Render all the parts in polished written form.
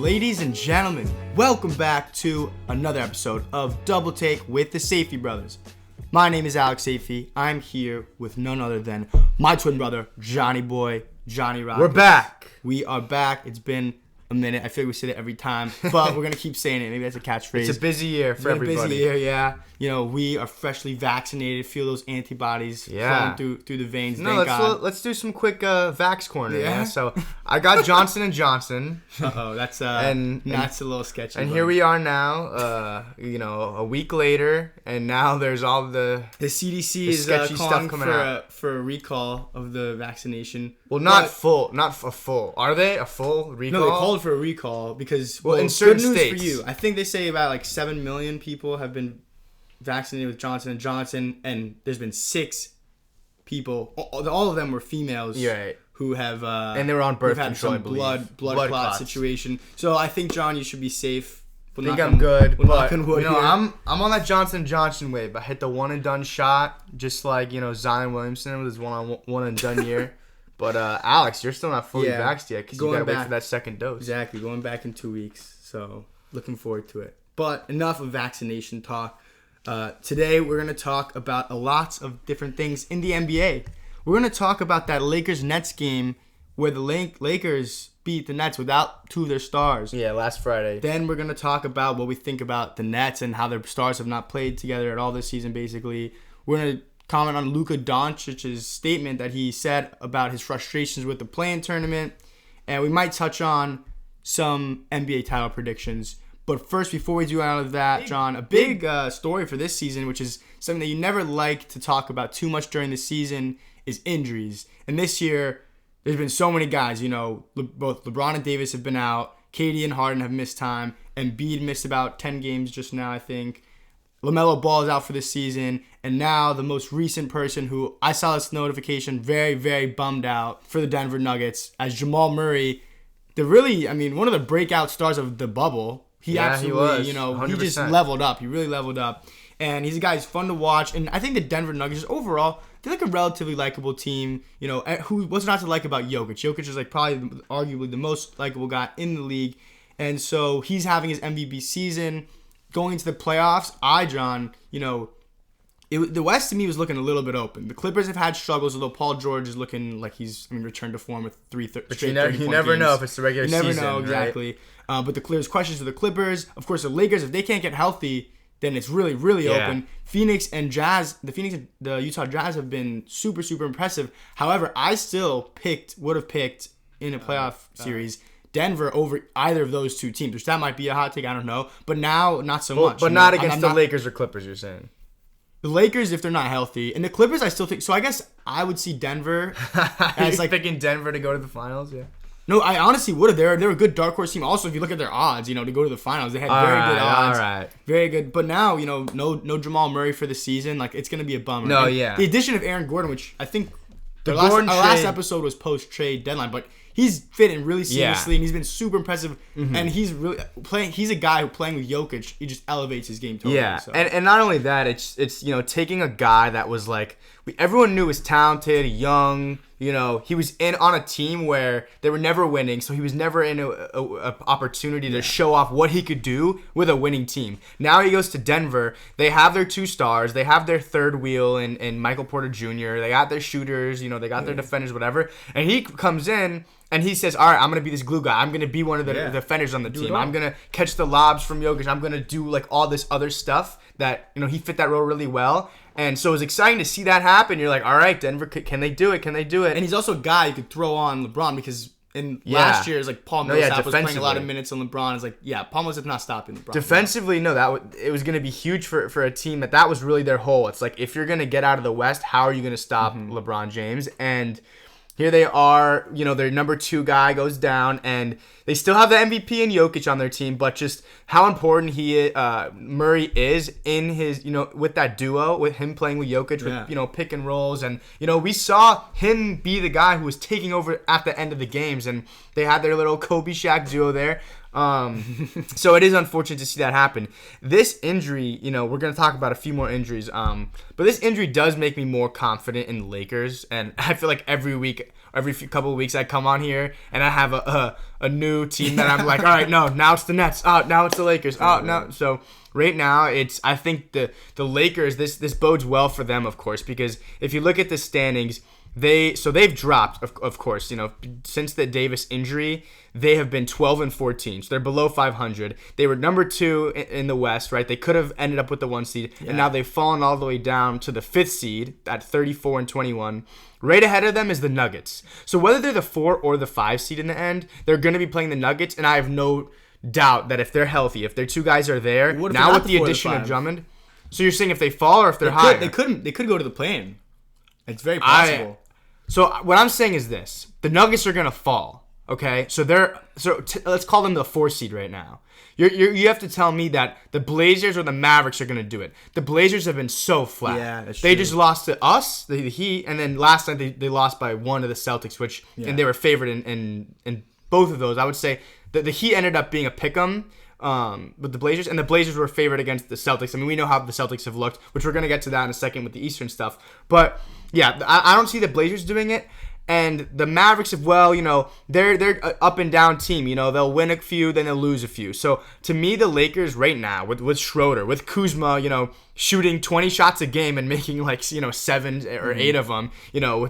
Ladies and gentlemen, welcome back to another episode of Double Take with the Safety Brothers. My name is Alex Safety. I'm here with none other than my twin brother, Johnny Boy, Johnny Rock. We're back. We are back. It's been a minute. I feel like we say it every time, but we're going to keep saying it. Maybe that's a catchphrase. It's a busy year for everybody. Busy year, yeah. You know, we are freshly vaccinated. Feel those antibodies flowing through the veins. No, let's do some quick Vax corner. Yeah. So I got Johnson & Johnson. Uh-oh, that's a little sketchy. And here we are now, a week later, and now there's all the CDC is sketchy calling stuff coming out for a recall of the vaccination. Well, not a full. Are they a full recall? No, they called for a recall because in certain good news states. For you. I think they say about like 7 million people have been vaccinated with Johnson & Johnson, and there's been 6 people. All of them were females. Right. Who have and they were on birth control, some blood clot situation. So I think, John, you should be safe. I think I'm good, but I'm on that Johnson & Johnson wave. I hit the one and done shot, just like Zion Williamson with his one and done year. But Alex, you're still not fully vaxxed yet because you gotta wait for that second dose. Exactly, going back in 2 weeks. So looking forward to it. But enough of vaccination talk. Today we're gonna talk about lots of different things in the NBA. We're gonna talk about that Lakers-Nets game where the Lakers beat the Nets without 2 of their stars. Yeah, last Friday. Then we're going to talk about what we think about the Nets and how their stars have not played together at all this season, basically. We're going to comment on Luka Doncic's statement that he said about his frustrations with the play-in tournament. And we might touch on some NBA title predictions. But first, before we do all of that, John, a big story for this season, which is something that you never like to talk about too much during the season, is injuries. And this year, there's been so many guys, both LeBron and Davis have been out. KD and Harden have missed time. Embiid missed about 10 games just now, I think. LaMelo Ball is out for this season. And now the most recent person who I saw this notification very, very bummed out for the Denver Nuggets as Jamal Murray, one of the breakout stars of the bubble. He absolutely, he was, he just leveled up. He really leveled up. And he's a guy who's fun to watch. And I think the Denver Nuggets, overall, they're like a relatively likable team. What's not to like about Jokic? Jokic is like probably arguably the most likable guy in the league. And so he's having his MVP season. Going into the playoffs, the West to me was looking a little bit open. The Clippers have had struggles, although Paul George is looking like he's returned to form with 3 straight 30-point You never games. know if it's the regular season. You never know, exactly. Right? But there's questions to the Clippers. Of course, the Lakers, if they can't get healthy, then it's really, really open. Phoenix and the Utah Jazz have been super, super impressive. However, I still would have picked in a playoff series Denver over either of those 2 teams, which that might be a hot take, I don't know. But now, not so much. But not against the Lakers or Clippers, you're saying? The Lakers, if they're not healthy. And the Clippers, I still think... So I guess I would see Denver as like... picking Denver to go to the finals, yeah. No, I honestly would have. They're a good dark horse team. Also, if you look at their odds, to go to the finals, they had very good odds. All right. Very good. But now, no Jamal Murray for the season. Like, it's going to be a bummer. No, and yeah. The addition of Aaron Gordon, which I think our last episode was post-trade deadline, but he's fitting really seamlessly, and he's been super impressive. Mm-hmm. And he's really playing. He's a guy who playing with Jokic, he just elevates his game totally. Yeah, so. and not only that, it's taking a guy that was like everyone knew was talented, young. He was on a team where they were never winning, so he was never in a opportunity to show off what he could do with a winning team. Now he goes to Denver. They have their 2 stars. They have their third wheel in Michael Porter Jr. They got their shooters. They got their defenders, whatever. And he comes in and he says, all right, I'm going to be this glue guy. I'm going to be one of the defenders on the team. I'm going to catch the lobs from Jokic. I'm going to do like all this other stuff that, he fit that role really well. And so it was exciting to see that happen. You're like, all right, Denver, can they do it? Can they do it? And he's also a guy you could throw on LeBron because last year, it's like Paul Millsap was playing a lot of minutes on LeBron. It's like, Paul Millsap's not stopping LeBron. Defensively, it was going to be huge for a team that was really their hole. It's like, if you're going to get out of the West, how are you going to stop LeBron James? And here they are, their number 2 guy goes down, and they still have the MVP and Jokic on their team, but just how important Murray is in his, with that duo, with him playing with Jokic, with, pick and rolls. And, we saw him be the guy who was taking over at the end of the games, and they had their little Kobe Shaq duo there. So it is unfortunate to see that happen. This injury, we're going to talk about a few more injuries. But this injury does make me more confident in the Lakers. And I feel like every couple of weeks I come on here and I have a new team that I'm like, all right, no, now it's the Nets. Oh, now it's the Lakers. Oh, no. So right now, I think the Lakers, this bodes well for them, of course, because if you look at the standings, they've dropped, of course, since the Davis injury, they have been 12-14, so they're below 500. They were number 2 in the West, right? They could have ended up with the 1 seed, and now they've fallen all the way down to the 5th seed at 34-21. Right ahead of them is the Nuggets. So whether they're the 4 or the 5 seed in the end, they're going to be playing the Nuggets, and I have no doubt that if they're healthy, if their 2 guys are there, now with the addition of Drummond. So you're saying if they fall or if they're higher? They could go to the play-in. It's very possible. So what I'm saying is this: the Nuggets are gonna fall. Okay, so let's call them the 4 seed right now. You have to tell me that the Blazers or the Mavericks are gonna do it. The Blazers have been so flat. Yeah, that's They true. just lost to us, the Heat, and then last night they lost by 1 to the Celtics, and they were favored in both of those. I would say the Heat ended up being a pick'em. With the Blazers, and the Blazers were favored against the Celtics. I mean, we know how the Celtics have looked, which we're going to get to that in a second with the Eastern stuff. But, yeah, I don't see the Blazers doing it. And the Mavericks, they're an up and down team. They'll win a few, then they'll lose a few. So, to me, the Lakers right now, with Schroeder, with Kuzma, shooting 20 shots a game and making 7 or 8 of them,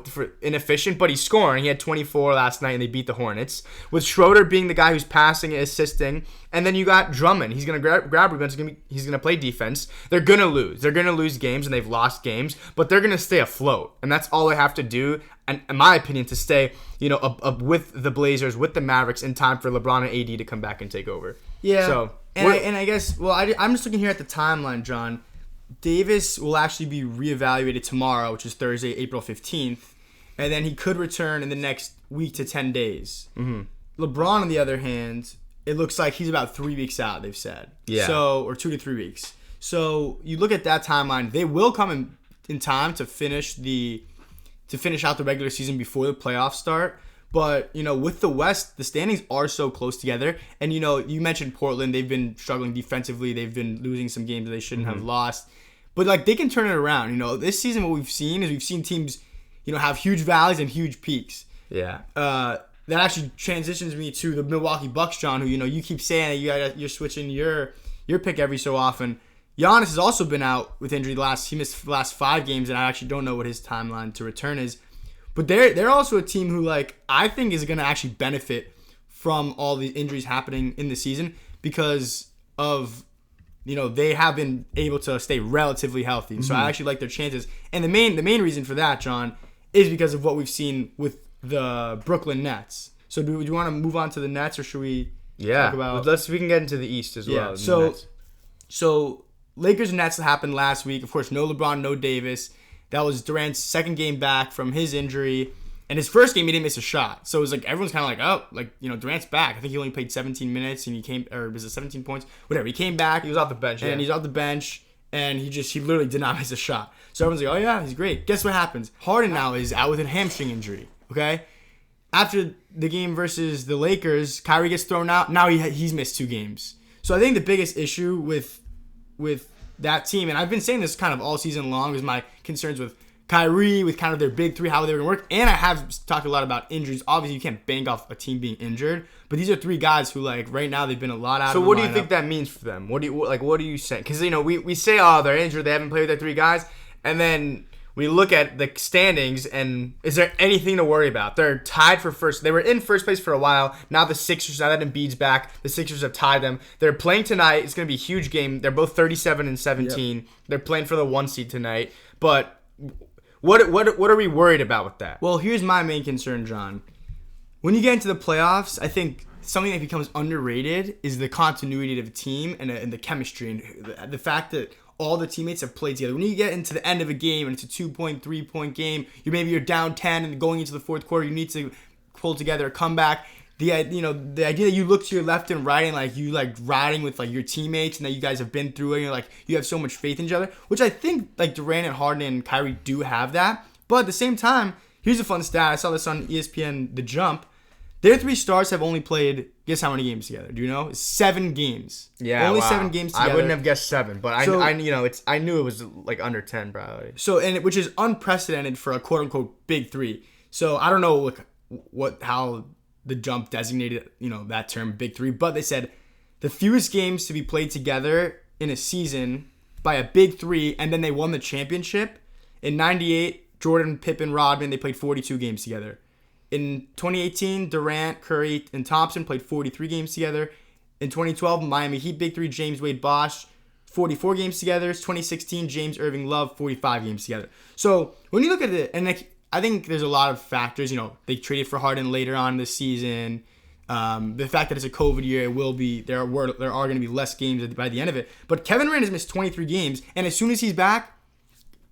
for inefficient, but he's scoring. He had 24 last night and they beat the Hornets. With Schroeder being the guy who's passing and assisting, and then you got Drummond. He's going to grab rebounds. He's going to play defense. They're going to lose. They're going to lose games, and they've lost games, but they're going to stay afloat. And that's all they have to do, and in my opinion, to stay, with the Blazers, with the Mavericks in time for LeBron and AD to come back and take over. Yeah. So, I guess, I'm just looking here at the timeline, John. Davis will actually be reevaluated tomorrow, which is Thursday, April 15th, and then he could return in the next week to 10 days. Mm-hmm. LeBron, on the other hand, it looks like he's about 3 weeks out, they've said. Yeah. So, or 2 to 3 weeks. So, you look at that timeline, they will come in time to finish out the regular season before the playoffs start. But, with the West, the standings are so close together. And, you mentioned Portland. They've been struggling defensively. They've been losing some games that they shouldn't have lost. But, they can turn it around. This season what we've seen teams, have huge valleys and huge peaks. Yeah. That actually transitions me to the Milwaukee Bucks, John, who, you keep saying that you're switching your pick every so often. Giannis has also been out with injury. He missed the last 5 games, and I actually don't know what his timeline to return is. But they're also a team who, I think is going to actually benefit from all the injuries happening in the season because of, they have been able to stay relatively healthy. Mm-hmm. So I actually like their chances. And the main reason for that, John, is because of what we've seen with the Brooklyn Nets. So do you want to move on to the Nets, or should we talk about... We can get into the East as well. So Lakers and Nets happened last week. Of course, no LeBron, no Davis. That was Durant's second game back from his injury. And his first game, he didn't miss a shot. So it was everyone's kind of Durant's back. I think he only played 17 minutes and was it 17 points? Whatever. He came back. He was off the bench. And he's off the bench. And he literally did not miss a shot. So everyone's like, oh yeah, he's great. Guess what happens? Harden now is out with a hamstring injury. Okay? After the game versus the Lakers, Kyrie gets thrown out. Now he's missed 2 games. So I think the biggest issue with that team, and I've been saying this kind of all season long, is my concerns with Kyrie, with kind of their big 3, how they were going to work. And I have talked a lot about injuries. Obviously, you can't bank off a team being injured, but these are 3 guys who, right now, they've been a lot out of the lineup. So what do you think that means for them? What are you saying? Because, we say, oh, they're injured, they haven't played with their 3 guys, and then we look at the standings, and is there anything to worry about? They're tied for first. They were in first place for a while. Now the Sixers, now that Embiid's back, the Sixers have tied them. They're playing tonight. It's going to be a huge game. They're both 37-17. Yep. They're playing for the 1 seed tonight. But what are we worried about with that? Well, here's my main concern, John. When you get into the playoffs, I think something that becomes underrated is the continuity of the team and the chemistry and the fact that all the teammates have played together. When you get into the end of a game and it's a 2-point, 3-point game, you're down 10 and going into the fourth quarter, you need to pull together a comeback. The idea that you look to your left and right and you riding with your teammates and that you guys have been through it, and you have so much faith in each other, which I think Durant and Harden and Kyrie do have that. But at the same time, here's a fun stat. I saw this on ESPN The Jump. Their 3 stars have only played, guess how many games together? Do you know? 7 games. Yeah, only wow. 7 games together. I wouldn't have guessed 7, but So- I knew it was like under 10 probably. So, which is unprecedented for a quote unquote big 3. So I don't know how the jump designated, that term big 3, but they said the fewest games to be played together in a season by a big 3, and then they won the championship. In 98, Jordan, Pippen, Rodman, they played 42 games together. In 2018, Durant, Curry, and Thompson played 43 games together. In 2012, Miami Heat Big 3, James Wade, Bosh, 44 games together. 2016, James Irving, Love, 45 games together. So when you look at it, and I think there's a lot of factors. They traded for Harden later on this season. The fact that it's a COVID year, it will be there are going to be less games by the end of it. But Kevin Durant has missed 23 games, and as soon as he's back,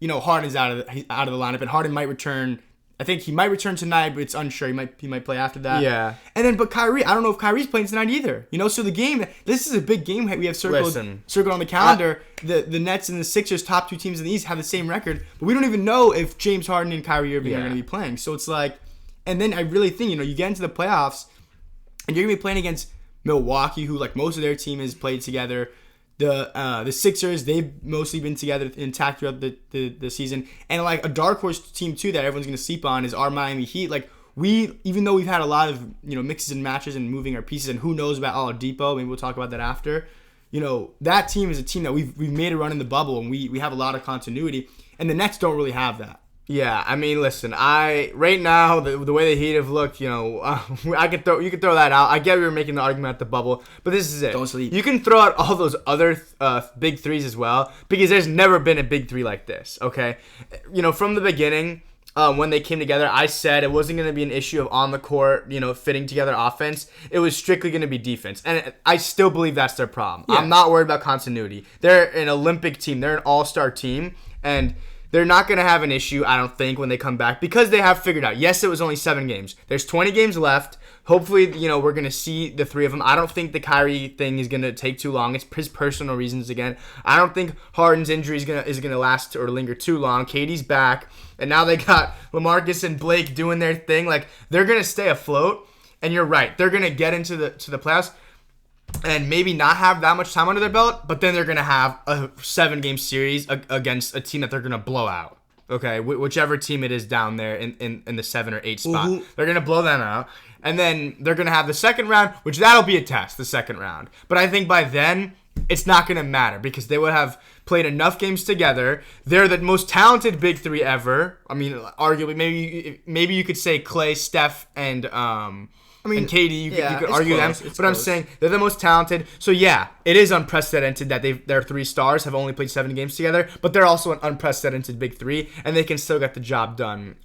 Harden's out of the lineup, and Harden might return. I think he might return tonight, but it's unsure. He might play after that. Yeah. And then, but Kyrie, I don't know if Kyrie's playing tonight either. So the game, this is a big game we have circled on the calendar. The Nets and the Sixers, top 2 teams in the East, have the same record, but we don't even know if James Harden and Kyrie Irving are going to be playing. So it's like, and then I really think you get into the playoffs, and you're going to be playing against Milwaukee, who like most of their team has played together. The Sixers, they've mostly been together intact throughout the season. And like a dark horse team too that everyone's going to sleep on is our Miami Heat. Like even though we've had a lot of mixes and matches and moving our pieces, and who knows about Oladipo, maybe we'll talk about that after. That team is a team that we've made a run in the bubble, and we have a lot of continuity. And the Nets don't really have that. Yeah, I mean, listen, right now the way the Heat have looked, you could throw that out. I get we were making the argument at the bubble, but this is it. Don't sleep. You can throw out all those other big 3s as well, because there's never been a big 3 like this. Okay, from the beginning. When they came together, I said it wasn't going to be an issue of on the court, fitting together offense. It was strictly going to be defense. And I still believe that's their problem. Yeah. I'm not worried about continuity. They're an Olympic team. They're an all-star team. And they're not going to have an issue, I don't think, when they come back, because they have figured out. Yes, it was only 7 games. There's 20 games left. Hopefully, we're going to see the 3 of them. I don't think the Kyrie thing is going to take too long. It's his personal reasons again. I don't think Harden's injury is going to last or linger too long. KD's back. And now they got LaMarcus and Blake doing their thing. Like, they're going to stay afloat. And you're right. They're going to get into the playoffs and maybe not have that much time under their belt, but then they're going to have a 7-game series against a team that they're going to blow out. Okay, whichever team it is down there in the 7 or 8 spot. Mm-hmm. They're going to blow them out. And then they're going to have the second round, which that'll be a test, the second round. But I think by then, it's not going to matter because they would have played enough games together. They're the most talented big 3 ever. I mean, arguably, maybe you could say Klay, Steph, and and KD, you could argue close. But I'm saying they're the most talented. So yeah, it is unprecedented that their 3 stars have only played 7 games together, but they're also an unprecedented big 3, and they can still get the job done.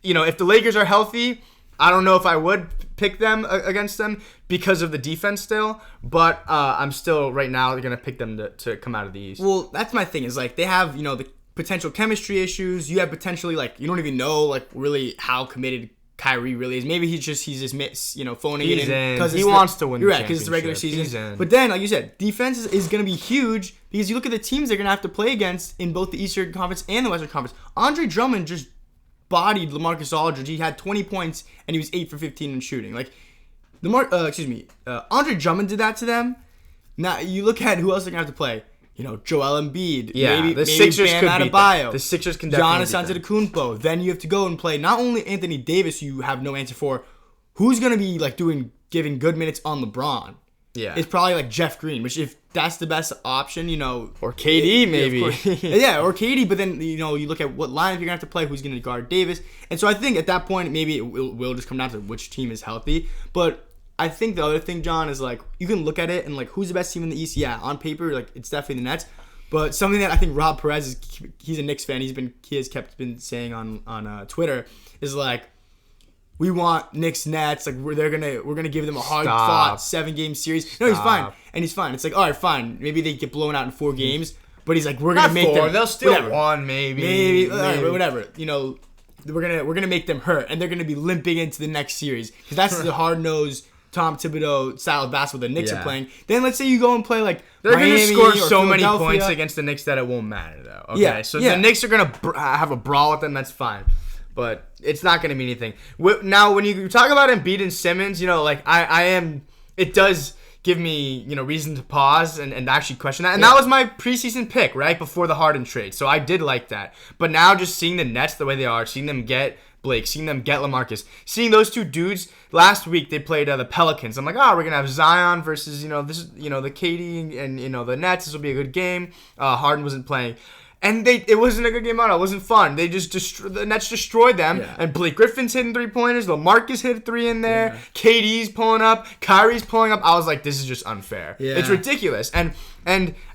If the Lakers are healthy, I don't know if I would pick them against them because of the defense still, but I'm still right now going to pick them to come out of the East. Well, that's my thing is like they have, the potential chemistry issues. You have potentially you don't even know really how committed Kyrie really is. Maybe he's just phoning it in because he wants to win. You're right, because it's the regular season. But then, like you said, defense is going to be huge because you look at the teams they're going to have to play against in both the Eastern Conference and the Western Conference. Andre Drummond just bodied LaMarcus Aldridge. He had 20 points and he was 8 for 15 in shooting. Andre Drummond did that to them. Now you look at who else they're going to have to play. Joel Embiid. Yeah, maybe Sixers Bam could beat Adebayo. them. The Sixers can definitely Giannis Antetokounmpo. Then you have to go and play not only Anthony Davis, you have no answer for, who's going to be giving good minutes on LeBron. Yeah. It's probably Jeff Green, which if that's the best option, or KD maybe. Yeah, or KD, but then you look at what lineup you're going to have to play, who's going to guard Davis. And so I think at that point maybe it will just come down to which team is healthy. But I think the other thing, John, is you can look at it and who's the best team in the East? Yeah, on paper, it's definitely the Nets. But something that I think Rob Perez he's a Knicks fan. He has been saying on Twitter is we want Knicks Nets. We're gonna give them a hard fought 7-game series. No, he's fine, and he's fine. It's all right, fine. Maybe they get blown out in 4 games, but he's we're gonna make them. They'll still won maybe. All right, but whatever. We're gonna make them hurt, and they're gonna be limping into the next series because that's the hard nosed Tom Thibodeau style of basketball the Knicks are playing. Then let's say you go and play they're Miami going to score or so many Philadelphia. points against the Knicks that it won't matter though. Okay, the Knicks are going to have a brawl with them. That's fine. but it's not going to mean anything. Now, when you talk about Embiid and Simmons, like it does give me, reason to pause and actually question that. And that was my preseason pick, right, before the Harden trade. So I did like that. But now just seeing the Nets the way they are, seeing them get Blake, seeing them get LaMarcus, seeing those two dudes last week they played the Pelicans. I'm like, we're gonna have Zion versus the KD and the Nets. This will be a good game. Harden wasn't playing. And it wasn't a good game at all. It wasn't fun. They just the Nets destroyed them. Yeah. And Blake Griffin's hitting 3-pointers. LaMarcus hit 3 in there. Yeah. KD's pulling up. Kyrie's pulling up. I was like, this is just unfair. Yeah. It's ridiculous. And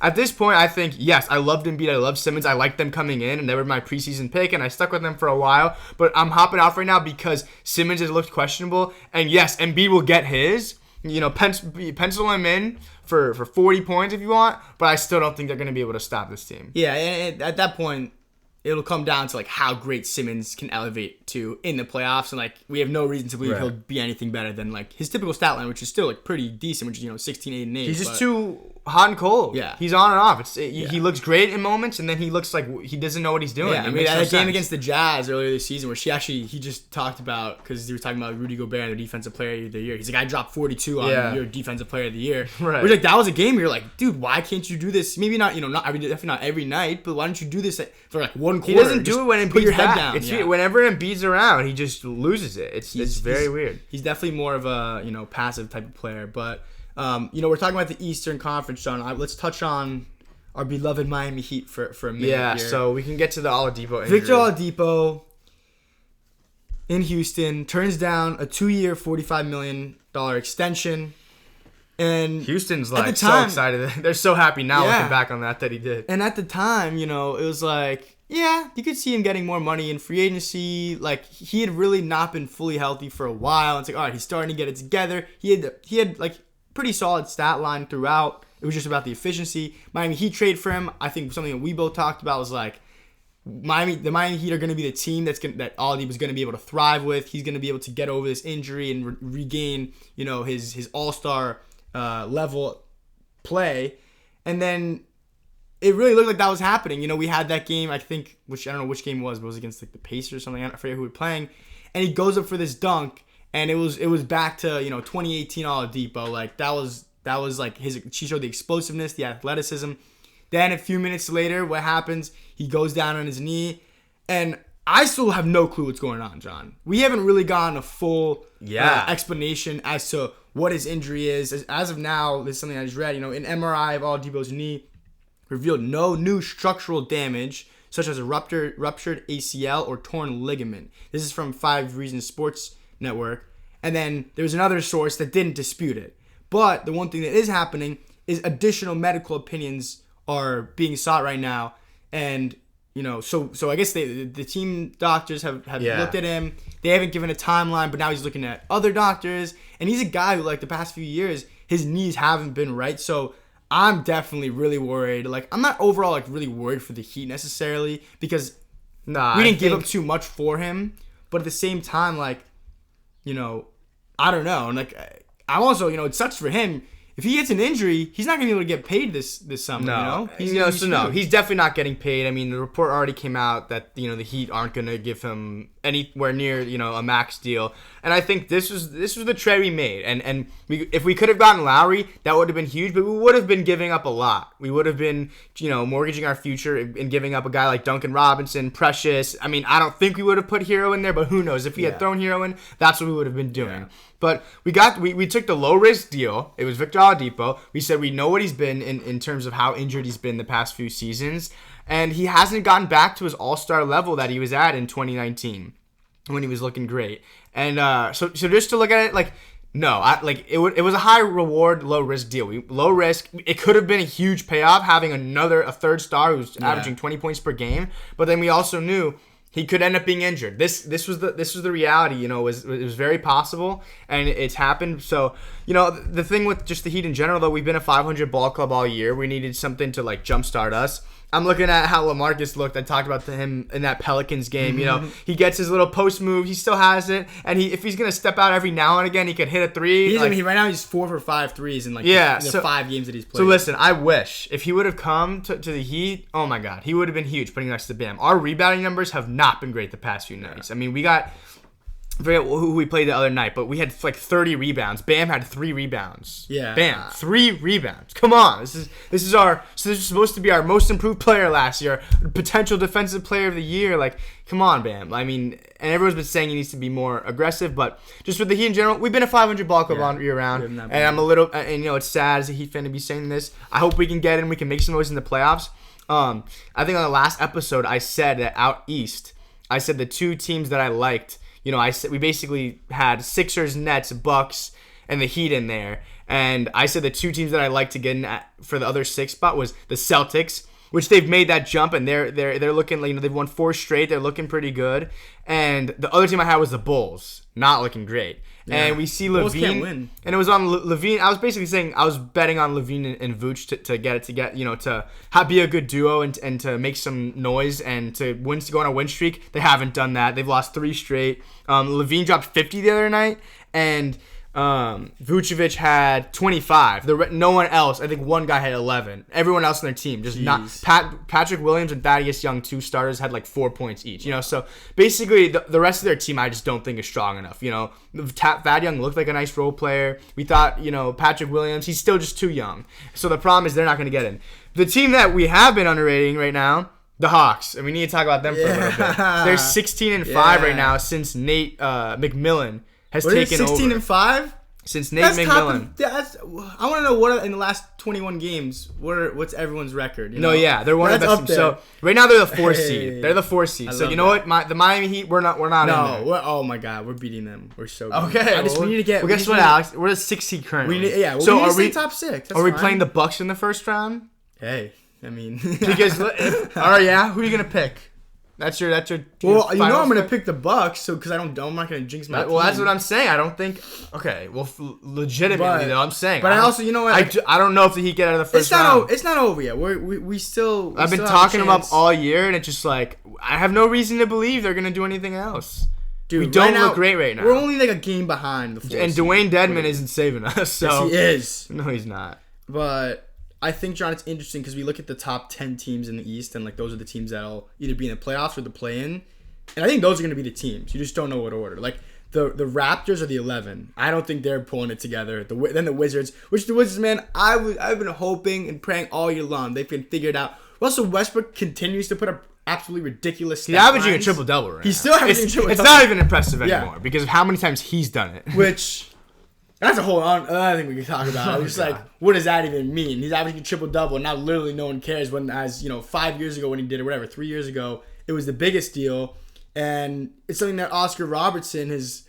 at this point, I think, yes, I loved Embiid. I loved Simmons. I liked them coming in, and they were my preseason pick, and I stuck with them for a while. But I'm hopping off right now because Simmons has looked questionable. And yes, Embiid will get his. Pencil him in for 40 points if you want, but I still don't think they're going to be able to stop this team. Yeah, and at that point, it'll come down to how great Simmons can elevate to in the playoffs, and we have no reason to believe he'll be anything better than his typical stat line, which is still pretty decent, which is 16, 8, and 8. He's just too hot and cold. Yeah, he's on and off. He looks great in moments, and then he looks like he doesn't know what he's doing. Yeah, that game against the Jazz earlier this season, where he just talked about, because he was talking about Rudy Gobert and the defensive player of the year. He's like, I dropped 42 on your defensive player of the year. Right. Which that was a game where you're like, dude, why can't you do this? Maybe not, definitely not every night, but why don't you do this for one quarter? He doesn't do it when Embiid's head down. Whenever Embiid's around, he just loses it. It's very weird. He's definitely more of a passive type of player, but. We're talking about the Eastern Conference, John. Let's touch on our beloved Miami Heat for a minute. Yeah, here. So we can get to the Oladipo injury. Victor Oladipo in Houston turns down a 2-year, $45 million extension. And Houston's so excited. They're so happy now looking back on that he did. And at the time, it was you could see him getting more money in free agency. He had really not been fully healthy for a while. It's all right, he's starting to get it together. He had pretty solid stat line throughout. It was just about the efficiency. Miami Heat trade for him. I think something that we both talked about was the Miami Heat are going to be the team that Oladipo is going to be able to thrive with. He's going to be able to get over this injury and regain, his all-star level play. And then it really looked like that was happening. We had that game, I think, which I don't know which game it was, but it was against the Pacers or something. I forget who we were playing. And he goes up for this dunk. And it was back to 2018 Oladipo. That was she showed the explosiveness, the athleticism. Then a few minutes later, what happens? He goes down on his knee, and I still have no clue what's going on, John. We haven't really gotten a full explanation as to what his injury is. As of now, this is something I just read. An MRI of Oladipo's knee revealed no new structural damage, such as a ruptured ACL or torn ligament. This is from 5 Reasons Sports Network. And then there's another source that didn't dispute it. But the one thing that is happening is additional medical opinions are being sought right now. And, so I guess the team doctors have looked at him. They haven't given a timeline, but now he's looking at other doctors. And he's a guy who, the past few years, his knees haven't been right. So I'm definitely really worried. I'm not overall, really worried for the Heat necessarily, because we didn't give up too much for him. But at the same time, I don't know. And I'm also, it sucks for him. If he gets an injury, he's not going to be able to get paid this summer. No, he's definitely not getting paid. I mean, the report already came out that the Heat aren't going to give him anywhere near a max deal. And I think this was the trade we made. And if we could have gotten Lowry, that would have been huge. But we would have been giving up a lot. We would have been mortgaging our future and giving up a guy like Duncan Robinson, Precious. I mean, I don't think we would have put Hero in there, but who knows? If we had thrown Hero in, that's what we would have been doing. Yeah. But we took the low risk deal. It was Victor Oladipo. We said we know what he's been in terms of how injured he's been the past few seasons, and he hasn't gotten back to his all-star level that he was at in 2019 when he was looking great. And so just to look at it, it was a high reward, low risk deal. Low risk. It could have been a huge payoff having a third star who's averaging 20 points per game. But then we also knew he could end up being injured. This was the reality. It was very possible, and it's happened. So the thing with just the Heat in general, though, we've been a 500 ball club all year. We needed something to jumpstart us. I'm looking at how LaMarcus looked. I talked about him in that Pelicans game. You know, he gets his little post move. He still has it, and if he's gonna step out every now and again, he could hit a three. Right now he's 4 for 5 threes in the 5 games that he's played. So listen, I wish if he would have come to the Heat, oh my God, he would have been huge putting next to Bam. Our rebounding numbers have not been great the past few nights. I mean, we got. I forget who we played the other night, but we had like 30 rebounds. Bam had 3 rebounds. Yeah. Bam, 3 rebounds. Come on, this is supposed to be our most improved player last year, potential defensive player of the year. Like, come on, Bam. I mean, and everyone's been saying he needs to be more aggressive, but just with the Heat in general, we've been a 500 ball club on year round, and I'm a little, and you know, it's sad as a Heat fan to be saying this. I hope we can get in, we can make some noise in the playoffs. I think on the last episode I said that out east, I said the 2 teams that I liked. You know, we basically had Sixers, Nets, Bucks, and the Heat in there. And I said the 2 teams that I like to get in for the other 6th spot was the Celtics, which they've made that jump, and they're looking like, you know, they've won 4 straight. They're looking pretty good. And the other team I had was the Bulls, not looking great. Yeah. And we see Bulls LaVine, can't win. And it was on LaVine. I was basically saying I was betting on LaVine and Vooch to be a good duo and to make some noise and to go on a win streak. They haven't done that. They've lost 3 straight. LaVine dropped 50 the other night, and Vucevic had 25. No one else. I think one guy had 11. Everyone else on their team, just not Patrick Williams and Thaddeus Young, 2 starters, had like 4 points each. You know, so basically the rest of their team I just don't think is strong enough. You know, Thad Young looked like a nice role player. We thought, you know, Patrick Williams, he's still just too young. So the problem is they're not going to get in. The team that we have been underrating right now, the Hawks, and we need to talk about them for a little bit. They're 16-5 right now since Nate McMillan has taken 16-5 since Nate McMillan. I want to know what in the last 21 games. What's everyone's record? You know? No, yeah, they're one of the best. So right now they're the 4th seed. They're the 4th seed. So you know what? The Miami Heat, we're not in there. Oh my God, we're beating them. We're so good. Okay. We need to get. Well, guess what, Alex? We're the 6th seed currently. We need to top 6. Are we playing the Bucks in the first round? Hey, I mean, because all right, yeah. Who are you gonna pick? That's your. Well, you know I'm gonna pick the Bucks, so because I'm not gonna jinx my team. Well, that's what I'm saying. I don't think. Okay, well, legitimately though, I'm saying. But I also, you know what? I don't know if the Heat get out of the first round. It's not over yet. We still. I've been talking about all year, and it's just like I have no reason to believe they're gonna do anything else. Dude, we don't look great right now. We're only like a game behind the 4th and Dwayne Dedman isn't saving us. So yes, he is. No, he's not. But I think, John, it's interesting because we look at the top 10 teams in the East, and like those are the teams that'll either be in the playoffs or the play-in. And I think those are going to be the teams. You just don't know what order. Like the Raptors are the 11. I don't think they're pulling it together. Then the Wizards, man, I've been hoping and praying all year long they can figure it out. Russell Westbrook continues to put up absolutely ridiculous stats. He's averaging a triple-double right now. He's still averaging a triple-double. It's not even impressive anymore because of how many times he's done it. Which... That's a whole other thing we can talk about. It's like, what does that even mean? He's averaging a triple-double, and now literally no one cares when, 5 years ago when he did it, whatever, 3 years ago, it was the biggest deal. And it's something that Oscar Robertson has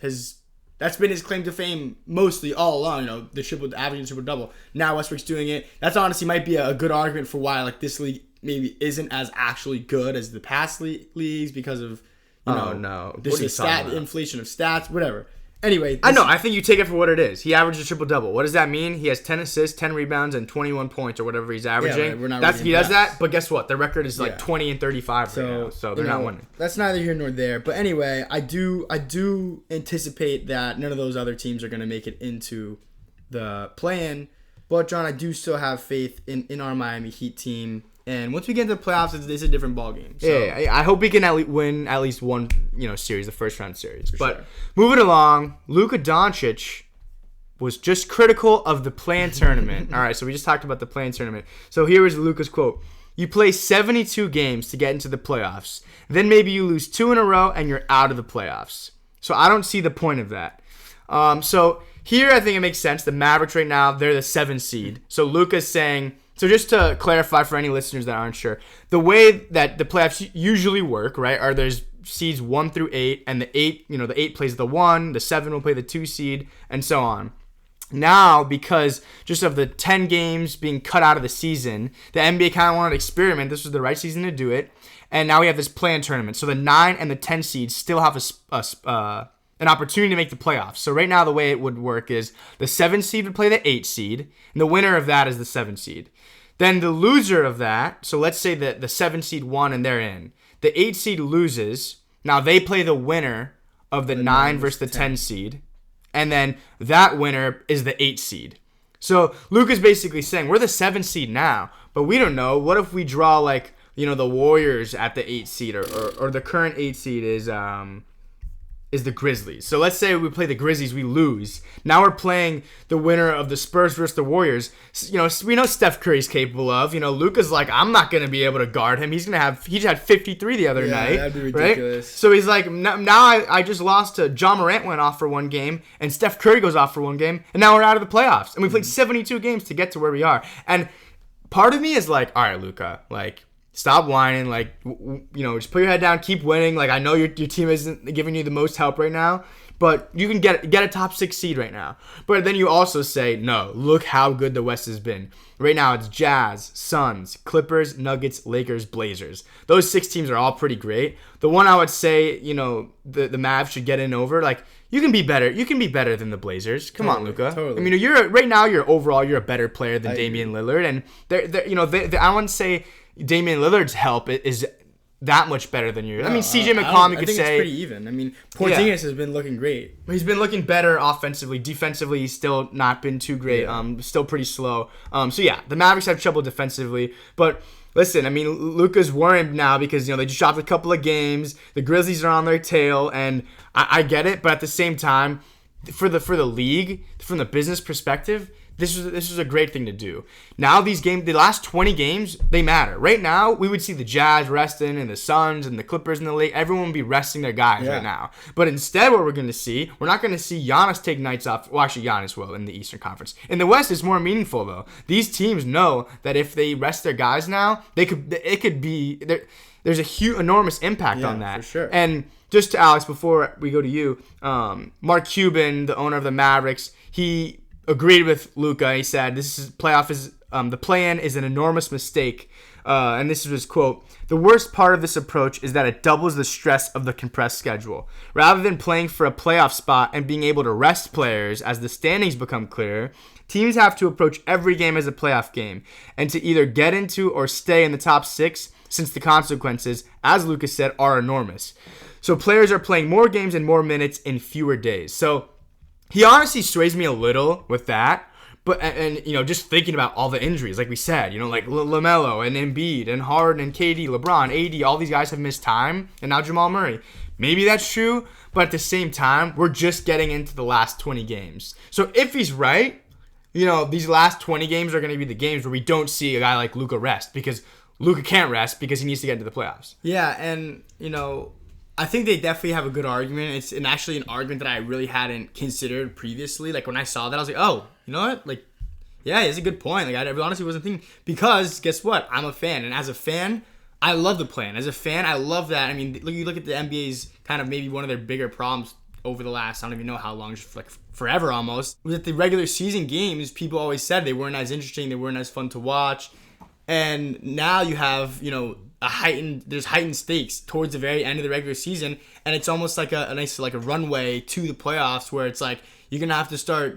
that's been his claim to fame mostly all along, the averaging triple-double. Now Westbrook's doing it. That's honestly might be a good argument for why, like, this league maybe isn't as actually good as the past leagues because of, there's the inflation of stats, whatever. Anyway, I know. I think you take it for what it is. He averaged a triple-double. What does that mean? He has 10 assists, 10 rebounds, and 21 points or whatever he's averaging. Yeah, he does that, but guess what? Their record is like 20-35 right now, so they're not winning. That's neither here nor there. But anyway, I do anticipate that none of those other teams are going to make it into the play-in. But, John, I do still have faith in our Miami Heat team. And once we get into the playoffs, it's a different ballgame. So. Yeah, I hope we can win at least one, series, the first round series. But moving along, Luka Doncic was just critical of the play-in tournament. All right, so we just talked about the play-in tournament. So here is Luka's quote: "You play 72 games to get into the playoffs. Then maybe you lose 2 in a row and you're out of the playoffs. So I don't see the point of that." So here I think it makes sense. The Mavericks right now, they're the 7th seed. So Luka's saying. So just to clarify for any listeners that aren't sure, the way that the playoffs usually work, right, are there's seeds 1 through 8, and the 8 plays the 1, the 7 will play the 2 seed, and so on. Now, because just of the 10 games being cut out of the season, the NBA kind of wanted to experiment. This was the right season to do it, and now we have this play-in tournament. So the 9 and the 10 seeds still have an opportunity to make the playoffs. So right now the way it would work is the 7 seed would play the 8 seed, and the winner of that is the 7 seed. Then the loser of that, so let's say that the 7 seed won and they're in. The 8 seed loses. Now they play the winner of the 9 versus the 10 seed. And then that winner is the 8 seed. So Luka's basically saying, we're the 7 seed now, but we don't know. What if we draw like, the Warriors at the 8 seed or the current 8 seed is the Grizzlies. So let's say we play the Grizzlies, we lose. Now we're playing the winner of the Spurs versus the Warriors. We know Steph Curry's capable of. Luka's like, I'm not going to be able to guard him. He just had 53 the other night. That'd be ridiculous. Right? So he's like, now I just lost to John Morant went off for one game, and Steph Curry goes off for one game, and now we're out of the playoffs. And we played 72 games to get to where we are. And part of me is like, all right, Luka, like, stop whining, like, just put your head down, keep winning. Like, I know your team isn't giving you the most help right now, but you can get a top 6 seed right now. But then you also say, no, look how good the West has been. Right now, it's Jazz, Suns, Clippers, Nuggets, Lakers, Blazers. Those 6 teams are all pretty great. The one I would say, the Mavs should get in over, like, you can be better. You can be better than the Blazers. Come on, Luka. Totally. I mean, you're a better player than Damian Lillard, and I wouldn't say Damian Lillard's help is that much better than yours. I mean, CJ McCollum, you could say. I think it's pretty even. I mean, Porzingis has been looking great. He's been looking better offensively. Defensively, he's still not been too great. Yeah. Still pretty slow. So yeah, the Mavericks have trouble defensively. But listen, I mean, Luka's worried now because they just dropped a couple of games. The Grizzlies are on their tail, and I get it. But at the same time, for the league, from the business perspective, this was a great thing to do. Now the last 20 games, they matter. Right now, we would see the Jazz resting and the Suns and the Clippers and the Lakers. Everyone would be resting their guys right now. But instead, what we're not going to see Giannis take nights off. Well, actually, Giannis will in the Eastern Conference. In the West, it's more meaningful, though. These teams know that if they rest their guys now, there's a huge, enormous impact on that. For sure. And just to Alex, before we go to you, Mark Cuban, the owner of the Mavericks, he agreed with Luka. He said, the play-in is an enormous mistake. And this is his quote: "The worst part of this approach is that it doubles the stress of the compressed schedule. Rather than playing for a playoff spot and being able to rest players as the standings become clearer, teams have to approach every game as a playoff game and to either get into or stay in the top 6, since the consequences, as Luka said, are enormous. So players are playing more games and more minutes in fewer days." So he honestly sways me a little with that, but and just thinking about all the injuries, like we said, like LaMelo and Embiid and Harden and KD, LeBron, AD, all these guys have missed time, and now Jamal Murray. Maybe that's true, but at the same time, we're just getting into the last 20 games. So if he's right, these last 20 games are going to be the games where we don't see a guy like Luka rest, because Luka can't rest because he needs to get into the playoffs. Yeah, and I think they definitely have a good argument. It's actually an argument that I really hadn't considered previously. Like, when I saw that, I was like, oh, you know what? Like, yeah, it's a good point. Like, I honestly wasn't thinking. Because, guess what? I'm a fan. And as a fan, I love the plan. As a fan, I love that. I mean, you look at the NBA's kind of maybe one of their bigger problems over the last, I don't even know how long, like forever almost, was that the regular season games, people always said they weren't as interesting, they weren't as fun to watch. And now you have, there's heightened stakes towards the very end of the regular season, and it's almost like a nice like a runway to the playoffs, where it's like you're gonna have to start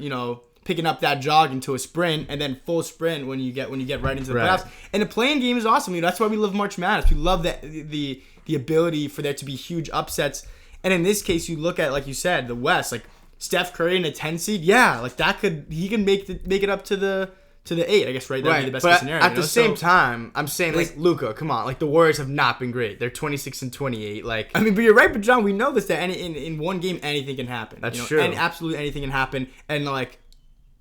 picking up that jog into a sprint, and then full sprint when you get right into the playoffs. And the playing game is awesome. That's why we love March Madness. We love the ability for there to be huge upsets. And in this case, you look at, like you said, the West, like Steph Curry in a 10 seed, like he can make it up to the 8, I guess, right? That would be the best case scenario. At the same time, I'm saying, like, Luka, come on. Like, the Warriors have not been great. They're 26-28. Like, I mean, but you're right, but John, we know this, that in one game, anything can happen. That's true. And absolutely anything can happen. And, like,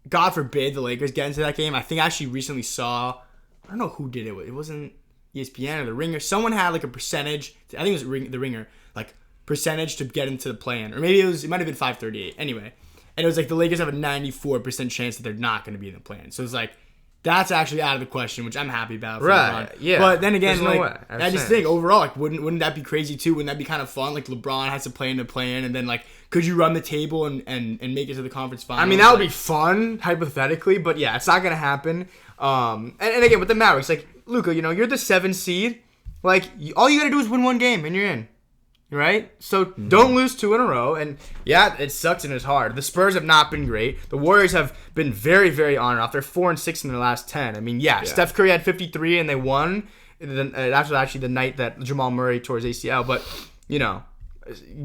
God forbid the Lakers get into that game. I think I actually recently saw, I don't know who did it. It wasn't ESPN or The Ringer. Someone had, like, a percentage. I think it was The Ringer. Like, percentage to get into the play-in. Or maybe it might have been 538. Anyway. And it was like the Lakers have a 94% chance that they're not going to be in the play-in. So it's like, that's actually out of the question, which I'm happy about. Right, yeah. But then again, I just think overall, like, wouldn't that be crazy too? Wouldn't that be kind of fun? Like, LeBron has to play in the play-in, and then, like, could you run the table and make it to the conference finals? I mean, that would be fun, hypothetically, but yeah, it's not going to happen. And again, with the Mavericks, like, Luka, you're the 7 seed. Like, all you got to do is win one game, and you're in. right? So don't lose 2 in a row. And yeah, it sucks and it's hard. The Spurs have not been great. The Warriors have been very, very on and off. They're 4-6 in their last 10. I mean, yeah. Steph Curry had 53 and they won. That was actually the night that Jamal Murray tore his ACL. But,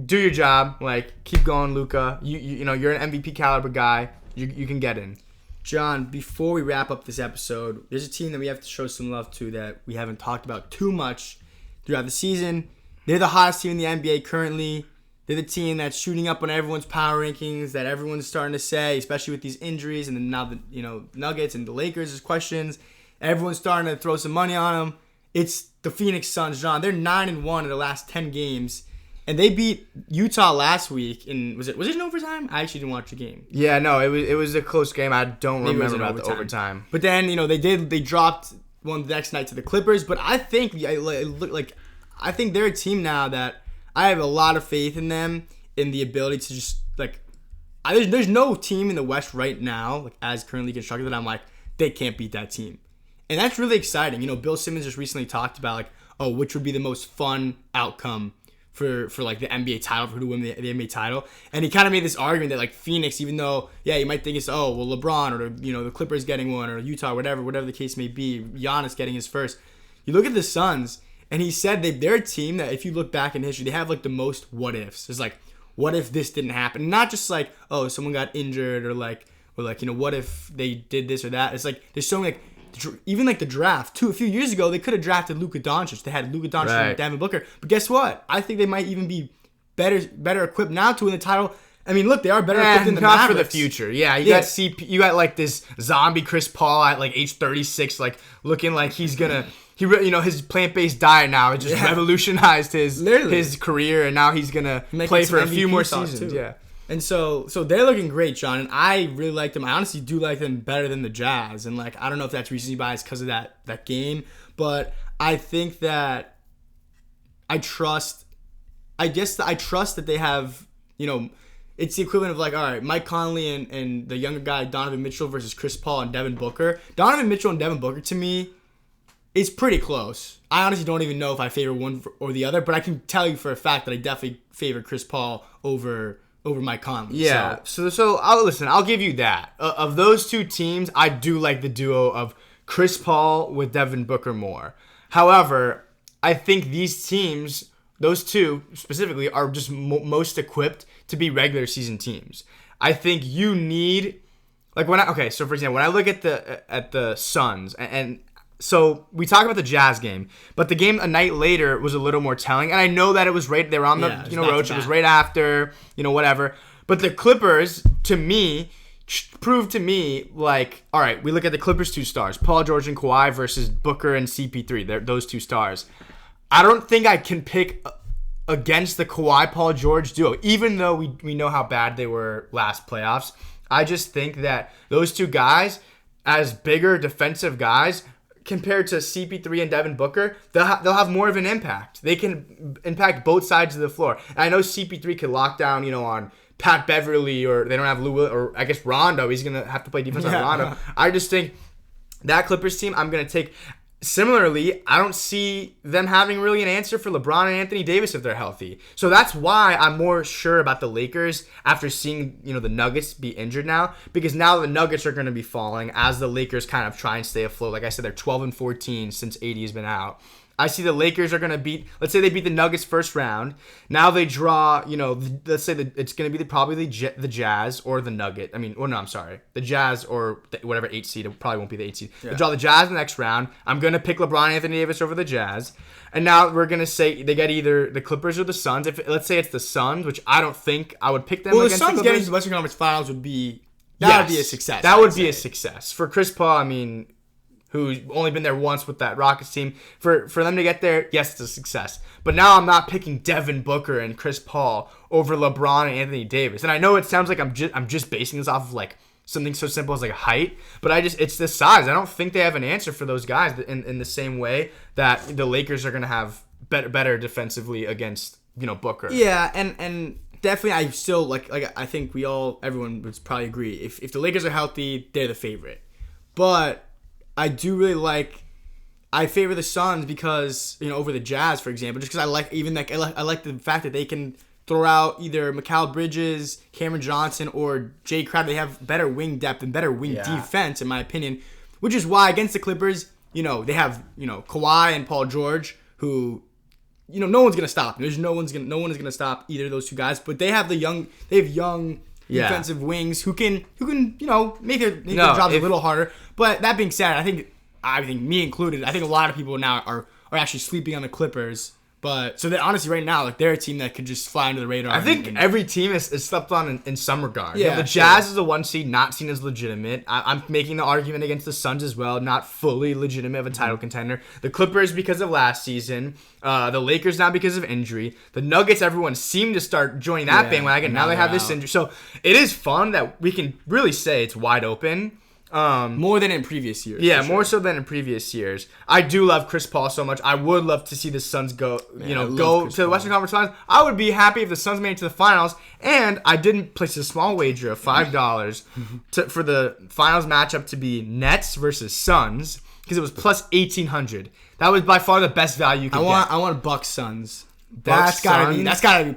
do your job. Like, keep going, Luka. You're an MVP caliber guy. You can get in. John, before we wrap up this episode, there's a team that we have to show some love to that we haven't talked about too much throughout the season. They're the hottest team in the NBA currently. They're the team that's shooting up on everyone's power rankings, that everyone's starting to say, especially with these injuries, and then now the Nuggets and the Lakers, there's questions. Everyone's starting to throw some money on them. It's the Phoenix Suns, John. They're 9-1 in the last 10 games, and they beat Utah last week. Was it in overtime? I actually didn't watch the game. Yeah, no, it was a close game. I don't remember about the overtime. But then they dropped one the next night to the Clippers. But I think I think they're a team now that I have a lot of faith in them, in the ability to just there's no team in the West right now as currently constructed that I'm like they can't beat that team. And that's really exciting. Bill Simmons just recently talked about which would be the most fun outcome for the NBA title, for who to win the NBA title. And he kind of made this argument that Phoenix, even though you might think it's LeBron or the Clippers getting one or Utah, whatever the case may be, Giannis getting his first. You look at the Suns, and he said they're a team that if you look back in history, they have the most what ifs. It's what if this didn't happen? Not just someone got injured or what if they did this or that. It's there's so many even the draft too. A few years ago, they could have drafted Luka Doncic. They had Luka Doncic and Devin Booker. But guess what? I think they might even be better equipped now to win the title. I mean, look, they are better equipped than the Mavericks. Not for the future. Yeah, you got this zombie Chris Paul at age 36, looking like he's gonna. His plant-based diet now it just revolutionized his career, and now he's gonna play for a few more seasons. Too. Yeah. And so they're looking great, John, and I really like them. I honestly do like them better than the Jazz, and I don't know if that's recency bias because of that game, but I think that I trust that they have, it's the equivalent of all right, Mike Conley and the younger guy Donovan Mitchell versus Chris Paul and Devin Booker. Donovan Mitchell and Devin Booker, to me, is pretty close. I honestly don't even know if I favor one or the other, but I can tell you for a fact that I definitely favor Chris Paul over Mike Conley. Yeah. So I'll give you that. Of those two teams, I do like the duo of Chris Paul with Devin Booker more. However, I think these teams, those two specifically, are just most equipped to be regular season teams. I think you need so for example, when I look at the Suns and so we talk about the Jazz game, but the game a night later was a little more telling. And I know that it was right there on the road. It was right after, whatever. But the Clippers, to me, proved to me all right, we look at the Clippers' 2 stars, Paul George and Kawhi versus Booker and CP3. They're those 2 stars. I don't think I can pick against the Kawhi Paul George duo, even though we know how bad they were last playoffs. I just think that those 2 guys, as bigger defensive guys, compared to CP3 and Devin Booker, they'll have more of an impact. They can impact both sides of the floor. And I know CP3 can lock down, on Pat Beverly, or they don't have Lou, or I guess Rondo. He's going to have to play defense on Rondo. I just think that Clippers team, I'm going to take. Similarly, I don't see them having really an answer for LeBron and Anthony Davis if they're healthy. So that's why I'm more sure about the Lakers after seeing, the Nuggets be injured now, because now the Nuggets are going to be falling as the Lakers kind of try and stay afloat. Like I said, they're 12-14 since AD has been out. I see the Lakers are going to beat, let's say they beat the Nuggets first round. Now they draw, let's say that it's going to be probably the Jazz or the Nugget. The Jazz or whatever 8 seed. It probably won't be the 8 seed. Yeah. They draw the Jazz in the next round. I'm going to pick LeBron and Anthony Davis over the Jazz. And now we're going to say they get either the Clippers or the Suns. Let's say it's the Suns, which I don't think I would pick them against the Clippers. Suns getting to the Western Conference Finals would be a success. That would be a success. For Chris Paul, who's only been there once with that Rockets team. For them to get there, yes, it's a success. But now I'm not picking Devin Booker and Chris Paul over LeBron and Anthony Davis. And I know it sounds like I'm just basing this off of something so simple as height, but it's the size. I don't think they have an answer for those guys in the same way that the Lakers are going to have better defensively against Booker. Yeah, and definitely I still I think everyone would probably agree if the Lakers are healthy, they're the favorite. But I do really like I favor the Suns because, over the Jazz, for example, just because I like the fact that they can throw out either Mikal Bridges, Cameron Johnson, or Jay Crowder. They have better wing depth and better wing defense, in my opinion, which is why against the Clippers, they have, Kawhi and Paul George, who, no one's going to stop. No one is going to stop either of those two guys, but they have young defensive wings who can make their jobs a little harder. But that being said, I think me included, I think a lot of people now are actually sleeping on the Clippers. But so that honestly, right now, they're a team that could just fly under the radar. I think every team is slept on in some regard. Yeah, the Jazz is a 1 seed, not seen as legitimate. I'm making the argument against the Suns as well, not fully legitimate of a title contender. The Clippers because of last season. The Lakers now because of injury. The Nuggets, everyone seemed to start joining that bandwagon. Now they have this injury. So it is fun that we can really say it's wide open. More than in previous years. Yeah, more so than in previous years. I do love Chris Paul so much. I would love to see the Suns go to the Western Conference Finals. I would be happy if the Suns made it to the finals. And I didn't place a small wager of $5 for the finals matchup to be Nets versus Suns because it was plus 1,800. That was by far the best value you could get. I want Bucks Suns. That's gotta be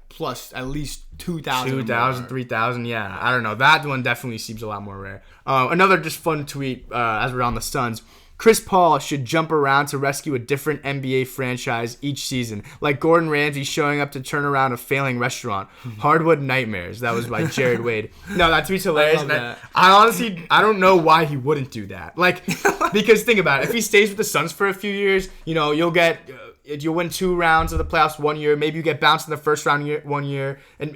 plus at least 2,000. 2,000, 3,000, yeah. I don't know. That one definitely seems a lot more rare. Another just fun tweet as we're on the Suns. Chris Paul should jump around to rescue a different NBA franchise each season, like Gordon Ramsay showing up to turn around a failing restaurant. Hardwood Nightmares. That was by Jared Wade. No, that tweet's hilarious. I honestly, I don't know why he wouldn't do that. Because think about it. If he stays with the Suns for a few years, you'll win 2 rounds of the playoffs 1 year. Maybe you get bounced in the first round 1 year. And,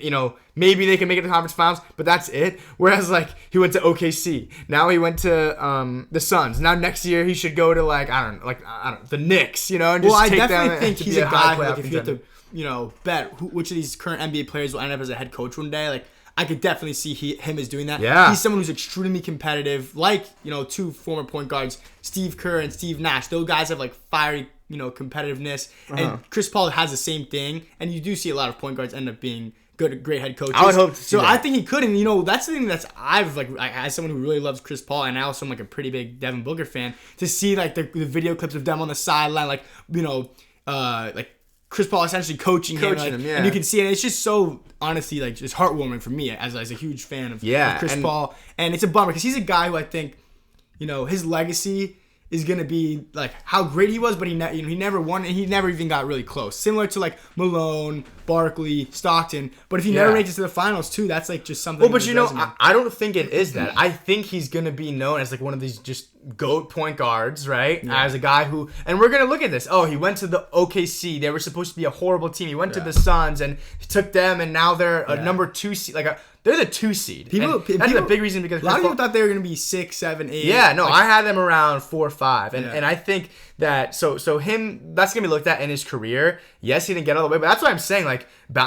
maybe they can make it to the conference finals. But that's it. Whereas, he went to OKC. Now he went to the Suns. Now next year he should go to, the Knicks, and just take them. Well, I definitely think he's a guy who, if you have to, bet which of these current NBA players will end up as a head coach one day, I could definitely see him as doing that. Yeah. He's someone who's extremely competitive. 2 former point guards, Steve Kerr and Steve Nash. Those guys have, fiery competitiveness, and Chris Paul has the same thing, and you do see a lot of point guards end up being great head coaches. I would hope to see that. I think he could, and that's the thing that's as someone who really loves Chris Paul, and I also am a pretty big Devin Booker fan, to see the video clips of them on the sideline, Chris Paul essentially coaching him, and you can see it. And it's just so honestly just heartwarming for me as a huge fan of Chris Paul, and it's a bummer because he's a guy who I think his legacy is going to be how great he was, but he never won, and he never even got really close. Similar to Malone, Barkley, Stockton. But if he never makes it to the finals too, that's just something. Well, but I don't think it is that. I think he's going to be known as one of these just GOAT point guards, right? Yeah. As a guy who, and we're going to look at this. Oh, he went to the OKC. They were supposed to be a horrible team. He went to the Suns and he took them, and now they're a number 2 seed. They're the 2 seed. That's a big reason because a lot of people thought they were going to be 6, 7, 8. Yeah, no, I had them around 4 or 5, and I think that so him, that's going to be looked at in his career. Yes, he didn't get all the way, but that's what I'm saying.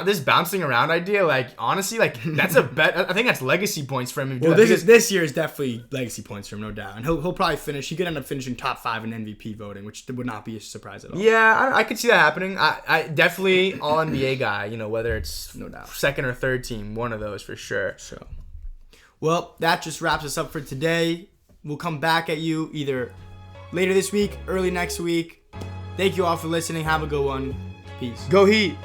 This bouncing around idea, honestly, that's a bet. I think that's legacy points for him. Well, this year is definitely legacy points for him, no doubt, and he'll probably finish. He could end up finishing top 5 in MVP voting, which would not be a surprise at all. Yeah, I could see that happening. I definitely all NBA guy. Whether it's no doubt second or third team, one of those for sure. So, well, that just wraps us up for today. We'll come back at you either later this week, early next week. Thank you all for listening. Have a good one. Peace. Go Heat.